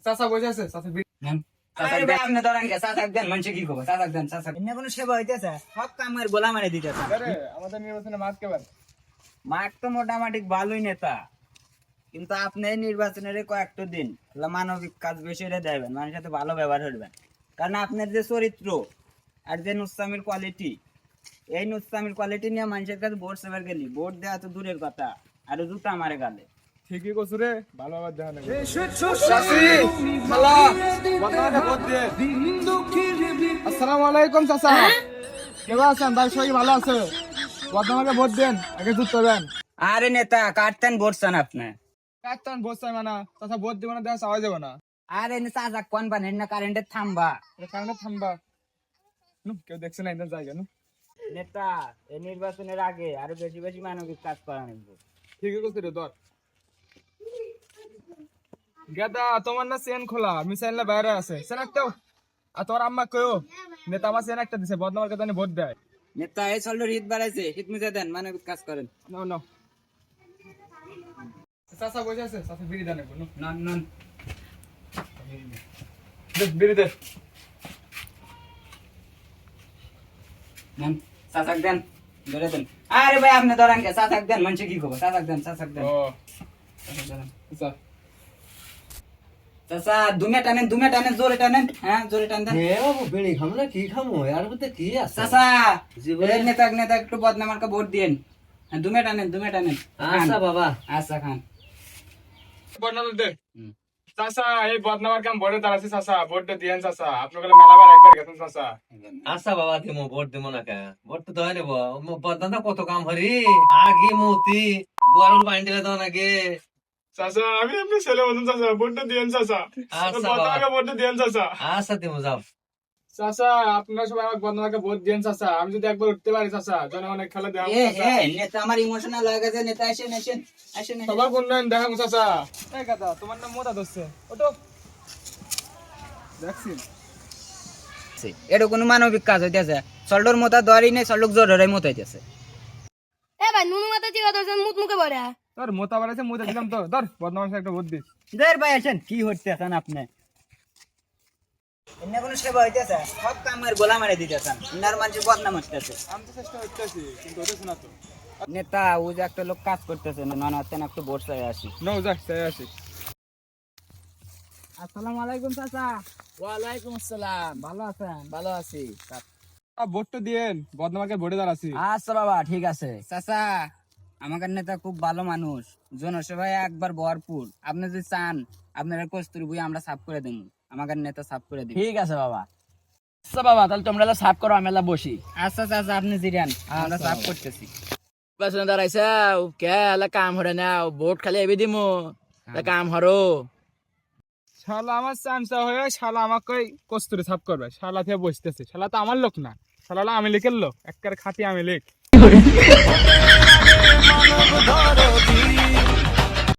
চাচা বসে আছে চাচা আরে ভাই আপনি ধরেন কে চাচা দেন মানুষ কি করবো চাচা দেন চাচা এনে কোনো সেবা হইতেছে সব কামের গোলা মারে দিতেছে আরে আমাদের নির্বাচনে মাঠ কেবার মার্ক তো মোটামুটি ভালোই নেতা কিন্তু আপনি এই নির্বাচনের কয়েকটা দিন মানবিক কাজ বেশি দেবেন মানুষের সাথে ভালো ব্যবহার করবেন কারণ আপনার যে চরিত্র আর যে নুসামির কোয়ালিটি এই নুসামির কোয়ালিটি নিয়ে মানুষের কাছে ভোট সেবার গেলি ভোট দেওয়া তো দূরের কথা আর জুতা মারে গালে ঠিকই কইছ রে ভালো আবার দেখা নেই চাচি শালা বদনাকে ভোট দে আসসালামু আলাইকুম চাচা কেমন আছেন ভাই সবাই ভালো আছে বদনাকে ভোট দেন আগে জুত দেন আরে নেতা কাটতেন ভোট চান আপনি কাটতান ভোট চাই মানা চাচা ভোট দিব না দেখা চাওয়া যাবে না আরে চাচা কোন বানেন না কারেন্টের থামবা কারণে থামবা কেউ দেখছে না ইন্টার জায়গা নেতা এই নির্বাচনের আগে আরো বেশি বেশি মানবিক কাজ করা নেবো ঠিকই কইছ রে ধর গাদা তোমার না চেন খোলা মিসাইল না বাইরে আছে চেন একটাও আর তোর আম্মা কইও নেতা আমার চেন একটা দিছে বদনামার কথা ভোট দেয় নেতা এই চললো হিত বাড়াইছে হিত মিশে দেন মানবিক কাজ করেন নো নো চাচা বসে আছে চাচা বিড়ি দেন একটু নন নন দে বিড়ি দে নন চাচাক দেন ধরে দেন আরে ভাই আপনি ধরেন কে চাচাক দেন মানুষ কি করবো চাচাক দেন ও চাচাক দেন আচ্ছা চাচা দুমে টানেন জোরে টানেন হ্যাঁ জোরে টান দেন বাবু বিড়ি খামো না কি খামো এর মধ্যে কি আছে চাচা জীবনে- এই নেতা একটু বদনামার্কা ভোট দিয়েন হ্যাঁ দুমে টানেন আচ্ছা বাবা আচ্ছা খান বদনাম দে হুম। চাচা এই বদনামার কাম ভোটে দাঁড়াচ্ছে চাচা ভোটটা দিয়েন চাচা আপনাকে মেলাবার একবার গেছেন চাচা আচ্ছা বাবা দিমো ভোট দিমো না কে ভোট তো দেওয়া নেবো বদনাটা কত কাম হরি আগে মতি গোয়াল বান্ডি দাও নাকি চাচা আমি আপনি ছেলে বলুন চাচা ভোটটা দিয়েন চাচা আচ্ছা বদনামাকে ভোটটা দিয়েন চাচা আচ্ছা দিমো যাও চাচা আপনারা সবাই আমাকে বদনামাকে ভোট দিয়েন চাচা আমি যদি একবার উঠতে পারি চাচা জনগণের খেলা দেওয়া এ হে নেতা আমার ইমোশনাল হয়ে গেছে নেতা আসেন সবার উন্নয়ন দেখাম চাচা এই কথা তোমার নাম মোদা ধরছে ওটো দেখছিন এটা কোনো মানবিক কাজ হইতেছে সল্ডর মোতা দরই নেই সল্ডক জোরের মত হইতেছে এ ভাই নুনু মাথা চিরা দর্জন মুখ মুখে পড়ে তোর মোতা বাড়াইছে মোতা দিলাম তো ধর বদনামাকে একটা ভোট দিস দের ভাই আসেন কি হইতেছেন আপনি এনে কোনো সেবা হইতেছে সব কামের গোলা মারে দিতেছেন ইনার মানুষ বদনাম হইতেছে আমি তো চেষ্টা করতেছি কিন্তু হতেছে না তো নেতা ও যে একটা লোক কাজ করতেছে না হাতে একটু ভোট চাই আসি নাও যাক চাই আসি আসসালামু আলাইকুম চাচা ওয়ালাইকুম আসসালাম ভালো আছেন ভালো আছি ভোটটা দিয়েন বদনামাকে ভোটে দাঁড়াছি আচ্ছা বাবা ঠিক আছে চাচা আমাদের নেতা খুব ভালো মানুষ জনসভায় একবার ভরপুর আপনি যদি চান আপনারা কস্তুরি বই আমরা সাফ করে দেব আমাদের নেতা সাফ করে দিন ঠিক আছে বাবা আচ্ছা বাবা তাহলে তোমরা সাফ করো আমি বসি আচ্ছা চাচা আপনি জিরান আমরা সাফ করতেছি পেছনে দাঁড়াইছাও কে এলা কাম হরে নাও ভোট খালি এবি দিমু কাম হরো শালা আমার চামচা হয়ে শালা আমাকে কস্তুরি সাফ করবে শালা থেকে বসতেছে শালা তো আমার লোক না শালা আমি লিখের লোক একের খাতি আমি লিখ